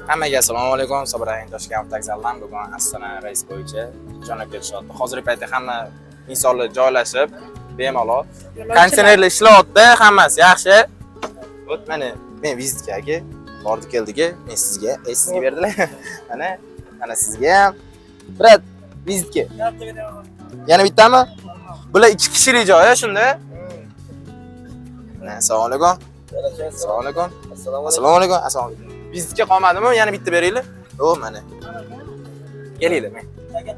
Hammaga assalomu alaykum. So'brayin Toshkent vokzalidan bugun Astana reys bo'yicha jo'nab ketishyapti. Hozirgi paytda hamma insonlar joylashib, bemalol konditsionerlar ishlayapti, hammasi yaxshi. O't mana men vizitka aka, bordi keldiga, men sizga, sizga berdilar. Mana sizga ham. Brat, vizitka. Yana bittami? Bular 2 kishilik joy, shunda. Assalomu alaykum. Assalomu alaykum. Assalomu alaykum. Assalomu alaykum. Vizitka qolmadimi? Yana bitta beringlar. O, mana. Kelinglar men.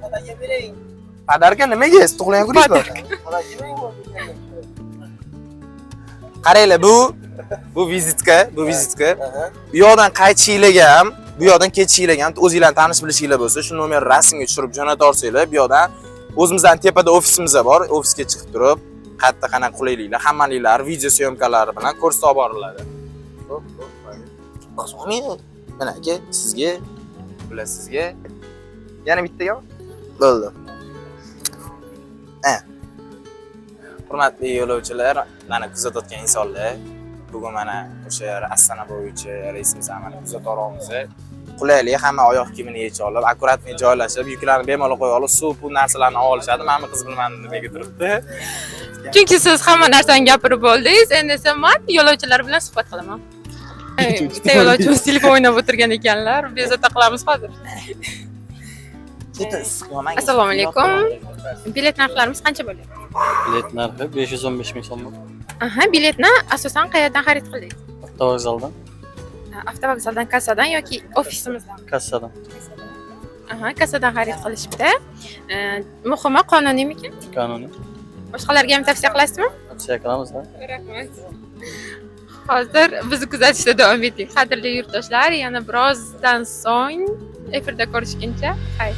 Padaga bering. Padarka nimaga? Tug'ilgan kuningiz bor. Qaranglar, bu vizitka. Bu yoqdan qaytishinglarga ham, bu yoqdan ketishinglarga ham o'zingizlarni tanish bilishinglar bo'lsa, shu nomerni rasmga tushirib jo'natarsanglar, bu yoqdan o'zimizdan tepada ofisimiz bor. Ofisga chiqib turib, qayerda qanaqa qulayliklar, hammaliklar video syomkalari bilan ko'rsatib boriladi. Mana aka, sizga, bular sizga. Yana bittaga bo'ldi. Hurmatli yo'lovchilar, mana kuzatayotgan insonlar, bugun mana o'sha Astana bo'yicha reysimiz amalga kuzatamiz. Qulaylik, hamma oyoq kiyimini yechib olib, akkuratni joylashib, yuklarni bemalol qo'yib olib, suv, pul narsalarni olishadi. Mana qiz bilmadim nimaga turibdi. Chunki siz hamma narsani gapirib bo'ldingiz, endi esa men yo'lovchilar bilan suhbat qilaman. Bitta yo'lovchimiz telefon o'ynab o'tirgan ekanlar, bezovta qilamiz hozir. Assalomu alaykum. Bilet narxlarimiz qancha bo'ladi? Bilet narxi 515 ming so'm. Biletni asosan qayerdan xarid qildingiz? Avtovokzaldan. Avtovokzaldan, kassadan yoki ofisimizdan? Kassadan. Kassadan xarid qilishibdi. Muhimi qonuniymikan? Qonuniy. Boshqalarga ham tavsiya qilasizmi? Tavsiya qilamiz. Rahmat. Hozir bizni kuzatishda davom eting. Qadrli yurtdoshlar, yana birozdan so'ng efirda ko'rishguncha xayr.